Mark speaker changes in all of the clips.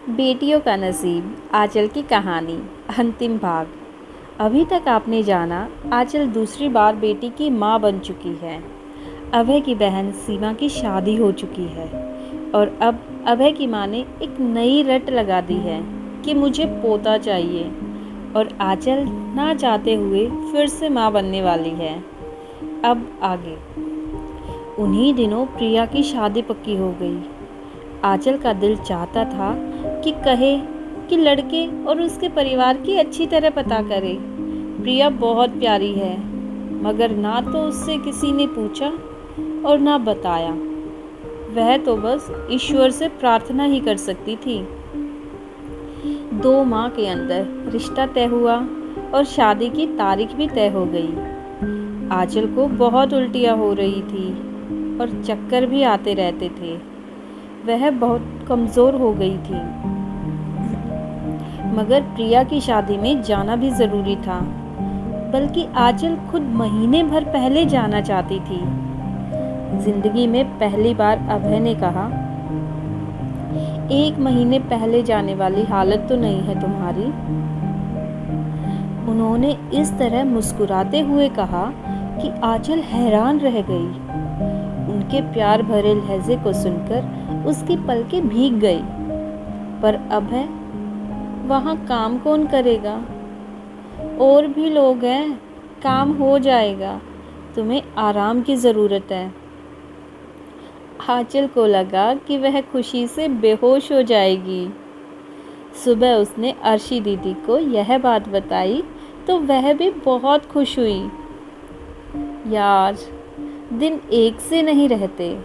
Speaker 1: बेटियों का नसीब, आंचल की कहानी, अंतिम भाग। अभी तक आपने जाना, आंचल दूसरी बार बेटी की माँ बन चुकी है। अभय की बहन सीमा की शादी हो चुकी है और अब अभय की माँ ने एक नई रट लगा दी है कि मुझे पोता चाहिए और आंचल ना चाहते हुए फिर से माँ बनने वाली है। अब आगे। उन्हीं दिनों प्रिया की शादी पक्की हो गई। आंचल का दिल चाहता था कि कहे कि लड़के और उसके परिवार की अच्छी तरह पता करे। प्रिया बहुत प्यारी है, मगर ना तो उससे किसी ने पूछा और ना बताया। वह तो बस ईश्वर से प्रार्थना ही कर सकती थी। 2 माह के अंदर रिश्ता तय हुआ और शादी की तारीख भी तय हो गई। आंचल को बहुत उल्टियाँ हो रही थी और चक्कर भी आते रहते थे। वह बहुत कमज़ोर हो गई थी, मगर प्रिया की शादी में जाना भी ज़रूरी था। बल्कि आंचल खुद महीने भर पहले जाना चाहती थी। जिंदगी में पहली बार अभय ने कहा, 1 महीने पहले जाने वाली हालत तो नहीं है तुम्हारी। उन्होंने इस तरह मुस्कुराते हुए कहा कि आंचल हैरान रह गई। उनके प्यार भरे लहजे को सुनकर उसकी पलकें भीग गई। पर अभय, वहाँ काम कौन करेगा? और भी लोग हैं, काम हो जाएगा। तुम्हें आराम की ज़रूरत है। आंचल को लगा कि वह खुशी से बेहोश हो जाएगी। सुबह उसने अर्शी दीदी को यह बात बताई तो वह भी बहुत खुश हुई। यार, दिन एक से नहीं रहते,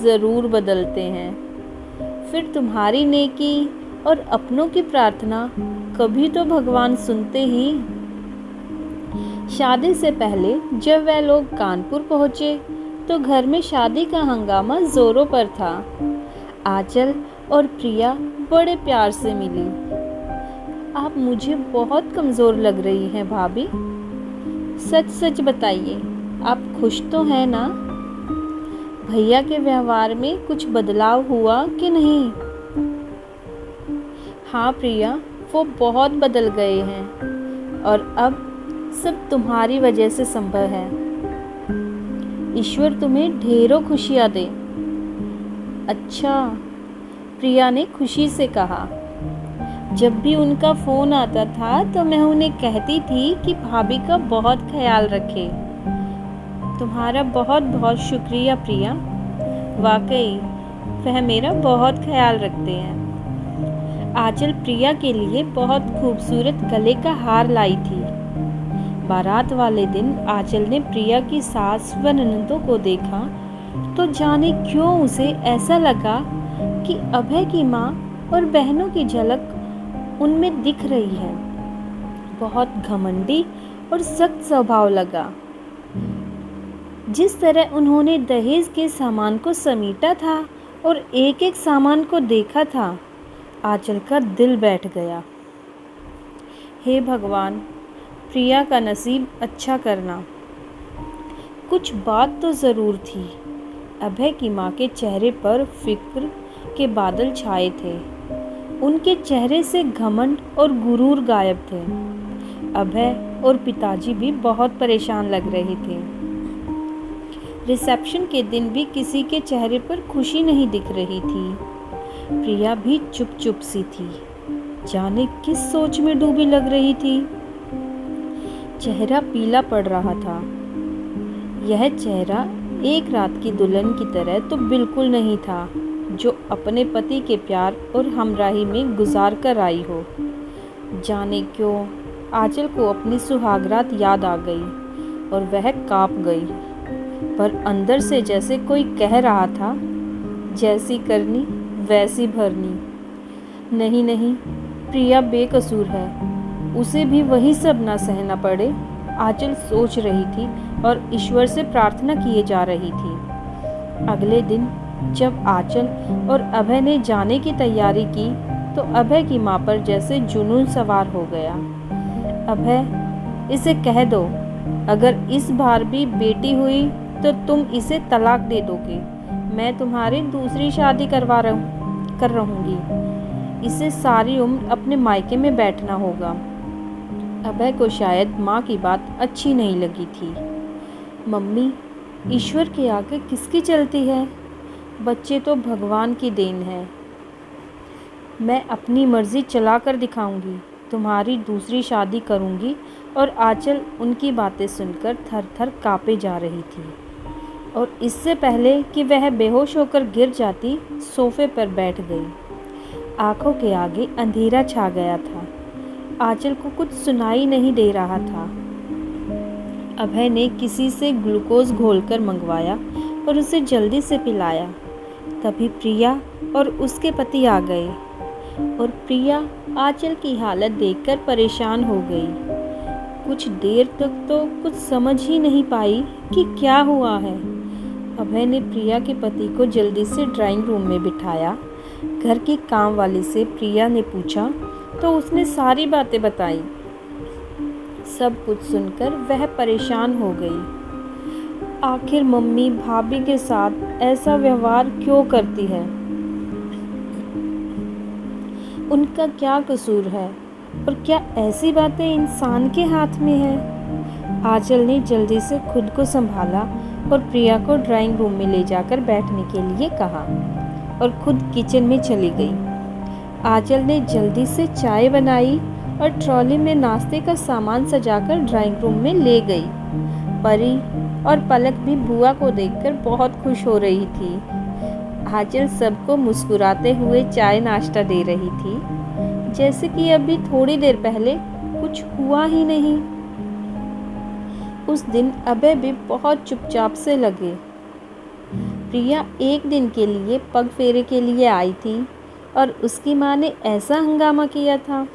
Speaker 1: ज़रूर बदलते हैं। फिर तुम्हारी नेकी और अपनों की प्रार्थना कभी तो भगवान सुनते ही। शादी से पहले जब वह लोग कानपुर पहुँचे तो घर में शादी का हंगामा जोरों पर था। आंचल और प्रिया बड़े प्यार से मिली। आप मुझे बहुत कमज़ोर लग रही हैं भाभी। सच सच बताइए, आप खुश तो हैं ना? भैया के व्यवहार में कुछ बदलाव हुआ कि नहीं? हाँ प्रिया, वो बहुत बदल गए हैं और अब सब तुम्हारी वजह से संभव है। ईश्वर तुम्हें ढेरों खुशियाँ दे। अच्छा, प्रिया ने खुशी से कहा। जब भी उनका फ़ोन आता था तो मैं उन्हें कहती थी कि भाभी का बहुत ख्याल रखे। तुम्हारा बहुत बहुत शुक्रिया प्रिया। वाकई वह मेरा बहुत ख्याल रखते हैं। आंचल प्रिया के लिए बहुत खूबसूरत गले का हार लाई थी। बारात वाले दिन आंचल ने प्रिया की सास व ननदों को देखा तो जाने क्यों उसे ऐसा लगा कि अभय की माँ और बहनों की झलक उनमें दिख रही है। बहुत घमंडी और सख्त स्वभाव लगा। जिस तरह उन्होंने दहेज के सामान को समेटा था और एक एक सामान को देखा था, आंचल का दिल बैठ गया। हे भगवान, प्रिया का नसीब अच्छा करना। कुछ बात तो ज़रूर थी। अभय की माँ के चेहरे पर फिक्र के बादल छाए थे। उनके चेहरे से घमंड और गुरूर गायब थे। अभय और पिताजी भी बहुत परेशान लग रहे थे। रिसेप्शन के दिन भी किसी के चेहरे पर खुशी नहीं दिख रही थी। प्रिया भी चुप चुप सी थी, जाने किस सोच में डूबी लग रही थी। चेहरा पीला पड़ रहा था। यह चेहरा एक रात की दुल्हन की तरह तो बिल्कुल नहीं था, जो अपने पति के प्यार और हमराही में गुजार कर आई हो। जाने क्यों आंचल को अपनी सुहागरात याद आ गई और वह काँप गई। पर अंदर से जैसे कोई कह रहा था, जैसी करनी वैसी भरनी। नहीं नहीं, प्रिया बेकसूर है, उसे भी वही सब ना सहना पड़े। आंचल सोच रही थी और ईश्वर से प्रार्थना किए जा रही थी। अगले दिन जब आंचल और अभय ने जाने की तैयारी की तो अभय की माँ पर जैसे जुनून सवार हो गया। अभय, इसे कह दो, अगर इस बार भी बेटी हुई तो तुम इसे तलाक दे दोगे। मैं तुम्हारी दूसरी शादी कर रहूँगी। इसे सारी उम्र अपने मायके में बैठना होगा। अभय को शायद माँ की बात अच्छी नहीं लगी थी। मम्मी, ईश्वर के आगे किसकी चलती है? बच्चे तो भगवान की देन है। मैं अपनी मर्जी चला कर दिखाऊंगी, तुम्हारी दूसरी शादी करूंगी। और आंचल उनकी बातें सुनकर थर थर काँपे जा रही थी और इससे पहले कि वह बेहोश होकर गिर जाती, सोफे पर बैठ गई। आंखों के आगे अंधेरा छा गया था। आंचल को कुछ सुनाई नहीं दे रहा था। अभय ने किसी से ग्लूकोज घोलकर मंगवाया और उसे जल्दी से पिलाया। तभी प्रिया और उसके पति आ गए और प्रिया आंचल की हालत देखकर परेशान हो गई। कुछ देर तक तो कुछ समझ ही नहीं पाई कि क्या हुआ है। अभय ने प्रिया के पति को जल्दी से ड्राइंग रूम में बिठाया। घर की काम वाली से प्रिया ने पूछा तो उसने सारी बातें बताई। सब कुछ सुनकर वह परेशान हो गई। आखिर मम्मी भाभी के साथ ऐसा व्यवहार क्यों करती है? उनका क्या कसूर है और क्या ऐसी बातें इंसान के हाथ में है? आंचल ने जल्दी से खुद को संभाला और प्रिया को ड्राइंग रूम में ले जाकर बैठने के लिए कहा और खुद किचन में चली गई। आंचल ने जल्दी से चाय बनाई और ट्रॉली में नाश्ते का सामान सजाकर ड्राइंग रूम में ले गई। परी और पलक भी बुआ को देखकर बहुत खुश हो रही थी। आंचल सबको मुस्कुराते हुए चाय नाश्ता दे रही थी, जैसे कि अभी थोड़ी देर पहले कुछ हुआ ही नहीं। उस दिन अभय भी बहुत चुपचाप से लगे। प्रिया एक दिन के लिए पग फेरे के लिए आई थी और उसकी माँ ने ऐसा हंगामा किया था।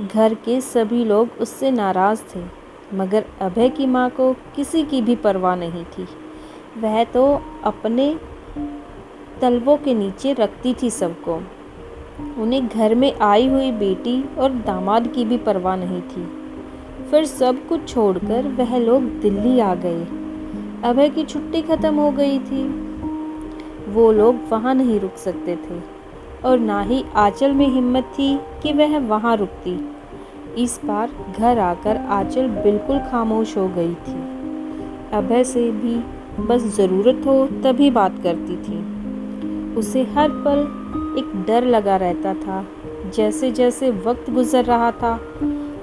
Speaker 1: घर के सभी लोग उससे नाराज़ थे, मगर अभय की माँ को किसी की भी परवाह नहीं थी। वह तो अपने तलवों के नीचे रखती थी सबको। उन्हें घर में आई हुई बेटी और दामाद की भी परवाह नहीं थी। फिर सब कुछ छोड़कर वह लोग दिल्ली आ गए। अभय की छुट्टी ख़त्म हो गई थी। वो लोग वहाँ नहीं रुक सकते थे और ना ही आंचल में हिम्मत थी कि वह वहाँ रुकती। इस बार घर आकर आंचल बिल्कुल खामोश हो गई थी। अभय से भी बस ज़रूरत हो तभी बात करती थी। उसे हर पल एक डर लगा रहता था। जैसे जैसे वक्त गुजर रहा था,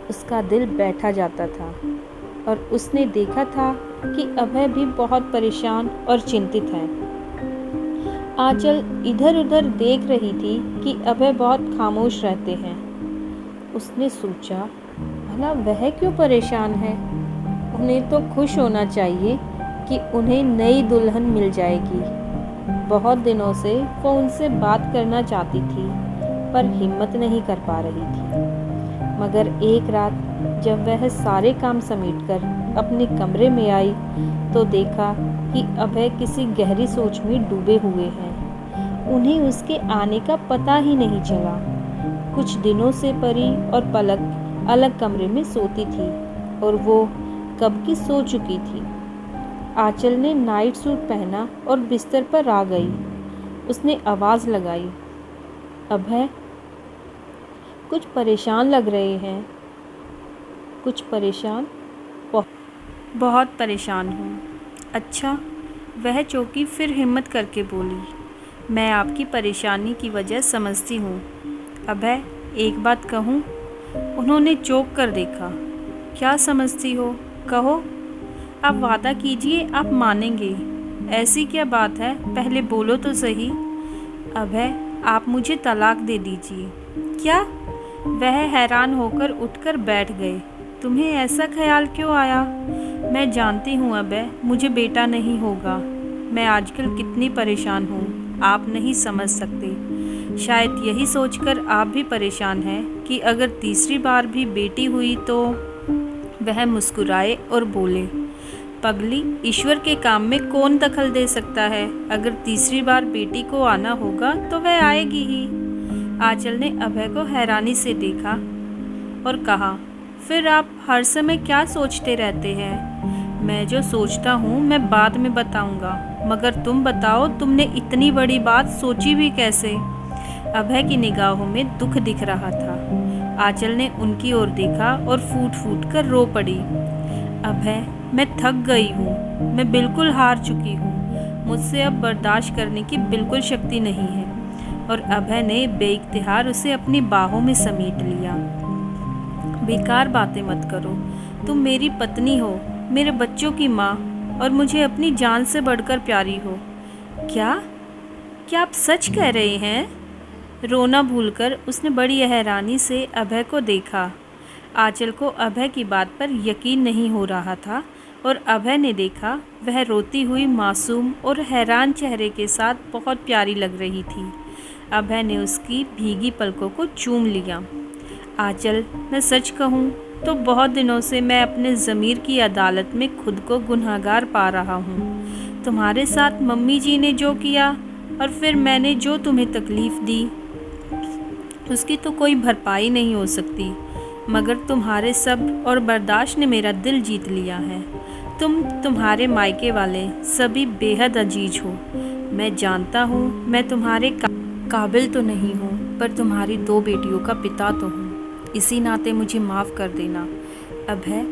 Speaker 1: उसका दिल बैठा जाता था और उसने देखा था कि अभय भी बहुत परेशान और चिंतित है। आंचल इधर उधर देख रही थी कि अभय बहुत खामोश रहते हैं। उसने सोचा, भला वह क्यों परेशान है? उन्हें तो खुश होना चाहिए कि उन्हें नई दुल्हन मिल जाएगी। बहुत दिनों से वो उनसे बात करना चाहती थी, पर हिम्मत नहीं कर पा रही थी। मगर एक रात जब वह सारे काम समेटकर अपने कमरे में आई तो देखा कि अभय किसी गहरी सोच में डूबे हुए हैं। उन्हें उसके आने का पता ही नहीं चला। कुछ दिनों से परी और पलक अलग कमरे में सोती थी और वो कब की सो चुकी थी। आंचल ने नाइट सूट पहना और बिस्तर पर आ गई। उसने आवाज़ लगाई, अभय, कुछ परेशान लग रहे हैं। कुछ परेशान? बहुत परेशान हूँ। अच्छा, वह चौकी फिर हिम्मत करके बोली, मैं आपकी परेशानी की वजह समझती हूँ। अभय, एक बात कहूँ? उन्होंने चौंक कर देखा। क्या समझती हो? कहो। आप वादा कीजिए आप मानेंगे। ऐसी क्या बात है, पहले बोलो तो सही। अभय, आप मुझे तलाक दे दीजिए। क्या? वह हैरान होकर उठकर बैठ गए। तुम्हें ऐसा ख्याल क्यों आया? मैं जानती हूँ अभय, मुझे बेटा नहीं होगा। मैं आजकल कितनी परेशान हूँ, आप नहीं समझ सकते। शायद यही सोचकर आप भी परेशान हैं कि अगर तीसरी बार भी बेटी हुई तो। वह मुस्कुराए और बोले, पगली, ईश्वर के काम में कौन दखल दे सकता है? अगर तीसरी बार बेटी को आना होगा तो वह आएगी ही। आंचल ने अभय को हैरानी से देखा और कहा, फिर आप हर समय क्या सोचते रहते हैं? मैं जो सोचता हूँ मैं बाद में बताऊँगा, मगर तुम बताओ, तुमने इतनी बड़ी बात सोची भी कैसे? अभय की निगाहों में दुख दिख रहा था। आंचल ने उनकी ओर देखा और फूट फूट कर रो पड़ी। अभय, मैं थक गई हूँ, मैं बिल्कुल हार चुकी हूँ, मुझसे अब बर्दाश्त करने की बिल्कुल शक्ति नहीं है। और अभय ने बेइख्तियार उसे अपनी बाहों में समेट लिया। बेकार बातें मत करो, तुम मेरी पत्नी हो, मेरे बच्चों की माँ, और मुझे अपनी जान से बढ़कर प्यारी हो। क्या क्या आप सच कह रहे हैं? रोना भूलकर उसने बड़ी हैरानी से अभय को देखा। आंचल को अभय की बात पर यकीन नहीं हो रहा था और अभय ने देखा वह रोती हुई मासूम और हैरान चेहरे के साथ बहुत प्यारी लग रही थी। अभय ने उसकी भीगी पलकों को चूम लिया। आंचल, मैं सच कहूँ तो बहुत दिनों से मैं अपने ज़मीर की अदालत में खुद को गुनहगार पा रहा हूँ। तुम्हारे साथ मम्मी जी ने जो किया और फिर मैंने जो तुम्हें तकलीफ़ दी, उसकी तो कोई भरपाई नहीं हो सकती, मगर तुम्हारे सब्र और बर्दाश्त ने मेरा दिल जीत लिया है। तुम्हारे मायके वाले सभी बेहद अजीज हो। मैं जानता हूँ मैं तुम्हारे काबिल तो नहीं हूँ, पर तुम्हारी 2 बेटियों का पिता तो हूँ। इसी नाते मुझे माफ़ कर देना। अभय,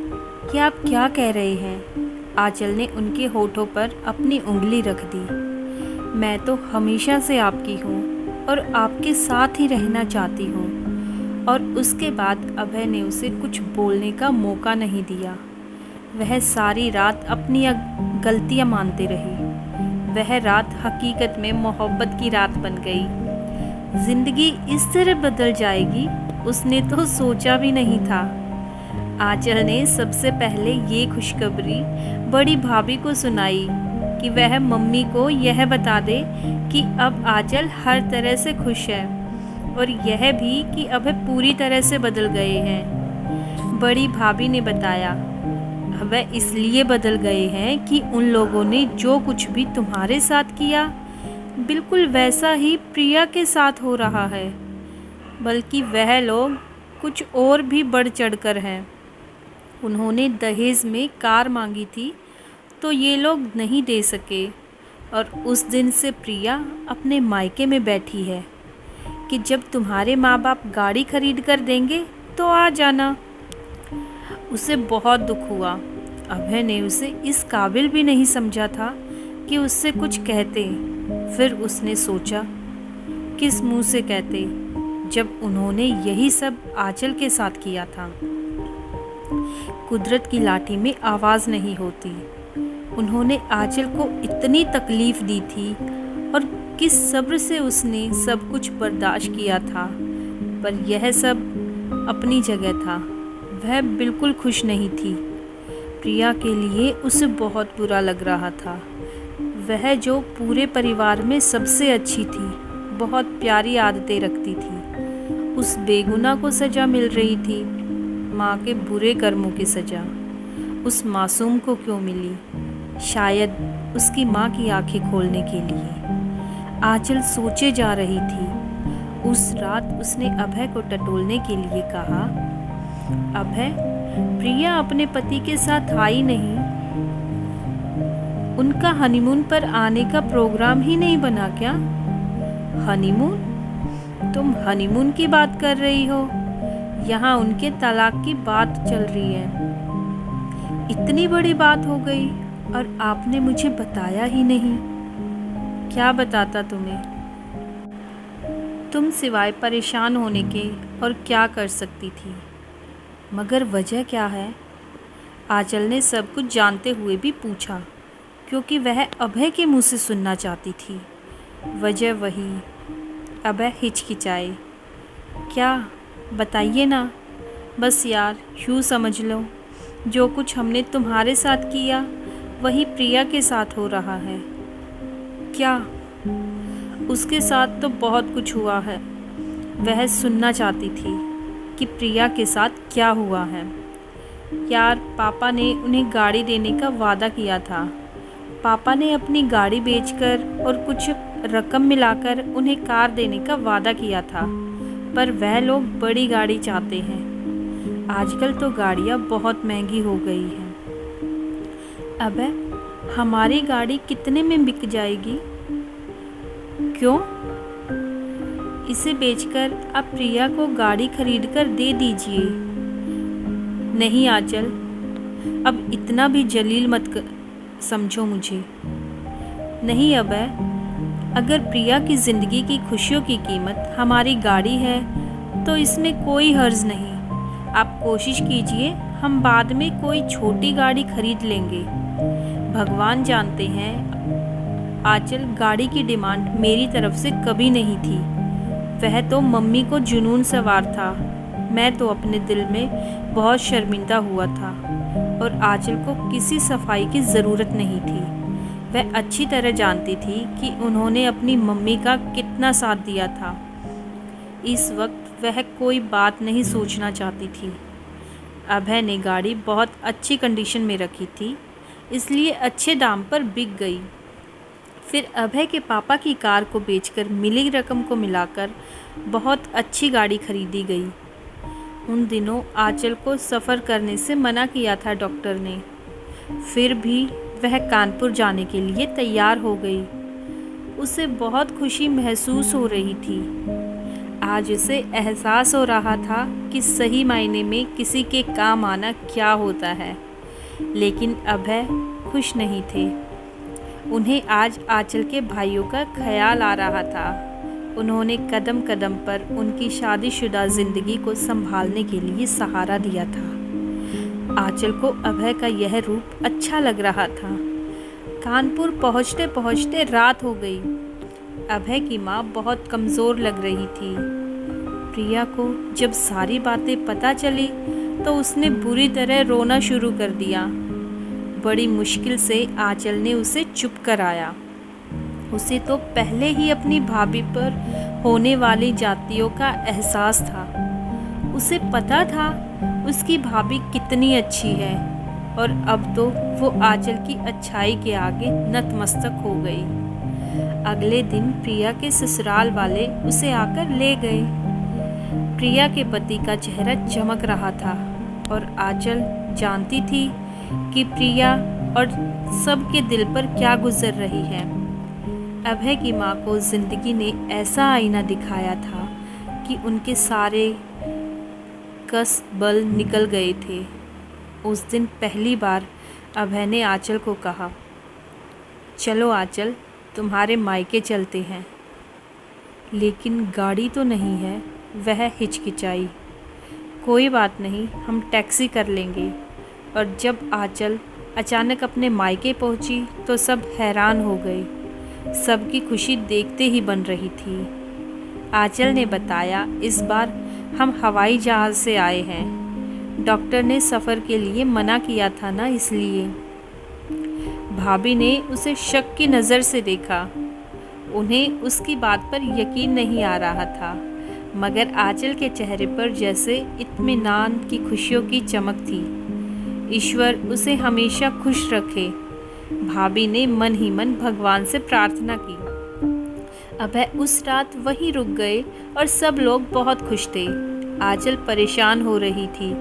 Speaker 1: क्या आप क्या कह रहे हैं? आंचल ने उनके होठों पर अपनी उंगली रख दी। मैं तो हमेशा से आपकी हूँ और आपके साथ ही रहना चाहती हूँ। और उसके बाद अभय ने उसे कुछ बोलने का मौका नहीं दिया। वह सारी रात अपनी गलतियाँ मानते रही। वह रात हकीकत में मोहब्बत की रात बन गई। ज़िंदगी इस तरह बदल जाएगी उसने तो सोचा भी नहीं था। आंचल ने सबसे पहले ये खुशखबरी बड़ी भाभी को सुनाई कि वह मम्मी को यह बता दे कि अब आंचल हर तरह से खुश है और यह भी कि अब पूरी तरह से बदल गए हैं। बड़ी भाभी ने बताया, वह इसलिए बदल गए हैं कि उन लोगों ने जो कुछ भी तुम्हारे साथ किया बिल्कुल वैसा ही प्रिया के साथ हो रहा है, बल्कि वह लोग कुछ और भी बढ़ चढ़कर हैं। उन्होंने दहेज में कार मांगी थी तो ये लोग नहीं दे सके और उस दिन से प्रिया अपने मायके में बैठी है कि जब तुम्हारे माँ बाप गाड़ी खरीद कर देंगे तो आ जाना। उसे बहुत दुख हुआ। अभय ने उसे इस काबिल भी नहीं समझा था कि उससे कुछ कहते। फिर उसने सोचा, किस मुंह से कहते जब उन्होंने यही सब आंचल के साथ किया था। कुदरत की लाठी में आवाज़ नहीं होती। उन्होंने आंचल को इतनी तकलीफ़ दी थी और किस सब्र से उसने सब कुछ बर्दाश्त किया था, पर यह सब अपनी जगह था। वह बिल्कुल खुश नहीं थी। प्रिया के लिए उसे बहुत बुरा लग रहा था। वह जो पूरे परिवार में सबसे अच्छी थी, बहुत प्यारी आदतें रखती थी, उस बेगुनाह को सज़ा मिल रही थी। माँ के बुरे कर्मों की सज़ा उस मासूम को क्यों मिली? शायद उसकी माँ की आंखें खोलने के लिए। आंचल सोचे जा रही थी। उस रात उसने अभय को टटोलने के लिए कहा, अभय, प्रिया अपने पति के साथ आई नहीं। उनका हनीमून पर आने का प्रोग्राम ही नहीं बना क्या? हनीमून? तुम हनीमून की बात कर रही हो? यहाँ उनके तलाक की बात चल रही है। इतनी बड़ी बात हो गई और आपने मुझे बताया ही नहीं। क्या बताता तुम्हें? तुम सिवाय परेशान होने के और क्या कर सकती थी? मगर वजह क्या है? आंचल ने सब कुछ जानते हुए भी पूछा, क्योंकि वह अभय के मुंह से सुनना चाहती थी। वजह वही। अभय हिचकिचाए। क्या? बताइए ना। बस यार, यूँ समझ लो, जो कुछ हमने तुम्हारे साथ किया वही प्रिया के साथ हो रहा है। क्या? उसके साथ तो बहुत कुछ हुआ है। वह सुनना चाहती थी कि प्रिया के साथ क्या हुआ है। यार, पापा ने उन्हें गाड़ी देने का वादा किया था। पापा ने अपनी गाड़ी बेचकर और कुछ रकम मिलाकर उन्हें कार देने का वादा किया था, पर वह लोग बड़ी गाड़ी चाहते हैं। आजकल तो गाड़ियाँ बहुत महंगी हो गई हैं। अबे, हमारी गाड़ी कितने में बिक जाएगी? क्यों? इसे बेचकर आप प्रिया को गाड़ी खरीदकर दे दीजिए। नहीं आंचल, अब इतना भी जलील मत समझो मुझे। नहीं अभय, अगर प्रिया की ज़िंदगी की खुशियों की कीमत हमारी गाड़ी है तो इसमें कोई हर्ज नहीं। आप कोशिश कीजिए, हम बाद में कोई छोटी गाड़ी खरीद लेंगे। भगवान जानते हैं आंचल, गाड़ी की डिमांड मेरी तरफ से कभी नहीं थी। वह तो मम्मी को जुनून सवार था। मैं तो अपने दिल में बहुत शर्मिंदा हुआ था और आंचल को किसी सफाई की ज़रूरत नहीं थी। वह अच्छी तरह जानती थी कि उन्होंने अपनी मम्मी का कितना साथ दिया था। इस वक्त वह कोई बात नहीं सोचना चाहती थी। अभय ने गाड़ी बहुत अच्छी कंडीशन में रखी थी, इसलिए अच्छे दाम पर बिक गई। फिर अभय के पापा की कार को बेचकर मिली रकम को मिलाकर बहुत अच्छी गाड़ी खरीदी गई। उन दिनों आंचल को सफ़र करने से मना किया था डॉक्टर ने, फिर भी वह कानपुर जाने के लिए तैयार हो गई। उसे बहुत खुशी महसूस हो रही थी। आज उसे एहसास हो रहा था कि सही मायने में किसी के काम आना क्या होता है। लेकिन अभय खुश नहीं थे। उन्हें आज आंचल के भाइयों का ख्याल आ रहा था। उन्होंने कदम कदम पर उनकी शादीशुदा ज़िंदगी को संभालने के लिए सहारा दिया था। आंचल को अभय का यह रूप अच्छा लग रहा था। कानपुर पहुँचते पहुँचते रात हो गई। अभय की माँ बहुत कमज़ोर लग रही थी। प्रिया को जब सारी बातें पता चली तो उसने बुरी तरह रोना शुरू कर दिया। बड़ी मुश्किल से आंचल ने उसे चुप कराया। उसे तो पहले ही अपनी भाभी पर होने वाली जातियों का एहसास था। उसे पता था उसकी भाभी कितनी अच्छी है और अब तो वो आंचल की अच्छाई के आगे नतमस्तक हो गई। अगले दिन प्रिया के ससुराल वाले उसे आकर ले गए। प्रिया के पति का चेहरा चमक रहा था और आंचल जानती थी कि प्रिया और सबके दिल पर क्या गुजर रही है। अभय की माँ को ज़िंदगी ने ऐसा आईना दिखाया था कि उनके सारे कस बल निकल गए थे। उस दिन पहली बार अभय ने आंचल को कहा, चलो आंचल, तुम्हारे मायके चलते हैं। लेकिन गाड़ी तो नहीं है। वह हिचकिचाई। कोई बात नहीं, हम टैक्सी कर लेंगे। और जब आंचल अचानक अपने मायके पहुंची तो सब हैरान हो गए। सबकी खुशी देखते ही बन रही थी। आंचल ने बताया, इस बार हम हवाई जहाज़ से आए हैं। डॉक्टर ने सफ़र के लिए मना किया था ना, इसलिए। भाभी ने उसे शक की नज़र से देखा। उन्हें उसकी बात पर यकीन नहीं आ रहा था, मगर आंचल के चेहरे पर जैसे इत्मीनान की खुशियों की चमक थी। ईश्वर उसे हमेशा खुश रखे, भाभी ने मन ही मन भगवान से प्रार्थना की। अभय उस रात वहीं रुक गए और सब लोग बहुत खुश थे। आंचल परेशान हो रही थी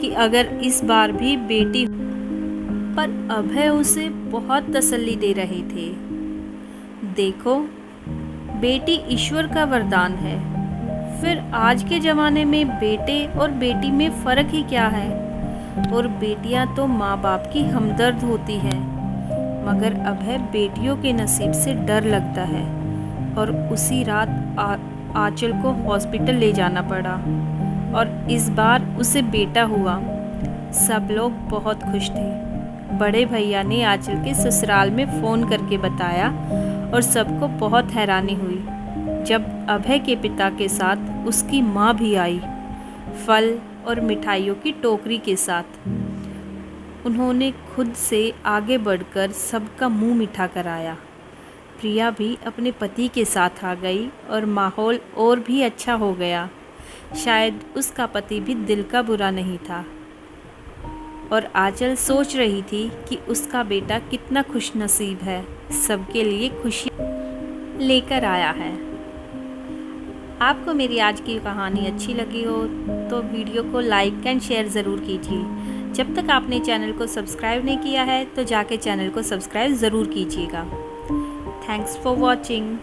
Speaker 1: कि अगर इस बार भी बेटी, पर अभय उसे बहुत तसल्ली दे रहे थे। देखो, बेटी ईश्वर का वरदान है। फिर आज के ज़माने में बेटे और बेटी में फ़र्क ही क्या है। और बेटियां तो माँ बाप की हमदर्द होती हैं, मगर अभय बेटियों के नसीब से डर लगता है। और उसी रात आंचल को हॉस्पिटल ले जाना पड़ा और इस बार उसे बेटा हुआ। सब लोग बहुत खुश थे। बड़े भैया ने आंचल के ससुराल में फ़ोन करके बताया और सबको बहुत हैरानी हुई जब अभय के पिता के साथ उसकी माँ भी आई, फल और मिठाइयों की टोकरी के साथ। उन्होंने खुद से आगे बढ़कर सबका मुंह मीठा कराया। प्रिया भी अपने पति के साथ आ गई और माहौल और भी अच्छा हो गया। शायद उसका पति भी दिल का बुरा नहीं था। और आंचल सोच रही थी कि उसका बेटा कितना खुशनसीब है, सबके लिए खुशी लेकर आया है। आपको मेरी आज की कहानी अच्छी लगी हो तो वीडियो को लाइक एंड शेयर ज़रूर कीजिए। जब तक आपने चैनल को सब्सक्राइब नहीं किया है तो जाके चैनल को सब्सक्राइब ज़रूर कीजिएगा। Thanks for watching.